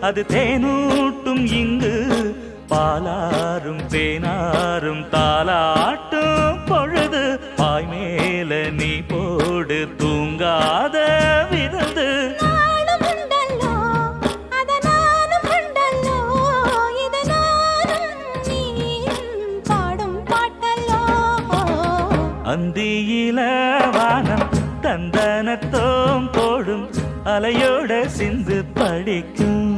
அது தேனூட்டும் இங்கு பாலாரும் தேனாரும் தாலாட்டும் பொழுது பாய் மேல நீ போடு தூங்காத விருந்து அந்தியில வானம் தந்தனத்தோம் போடும் அலையோட சிந்து படிக்கும்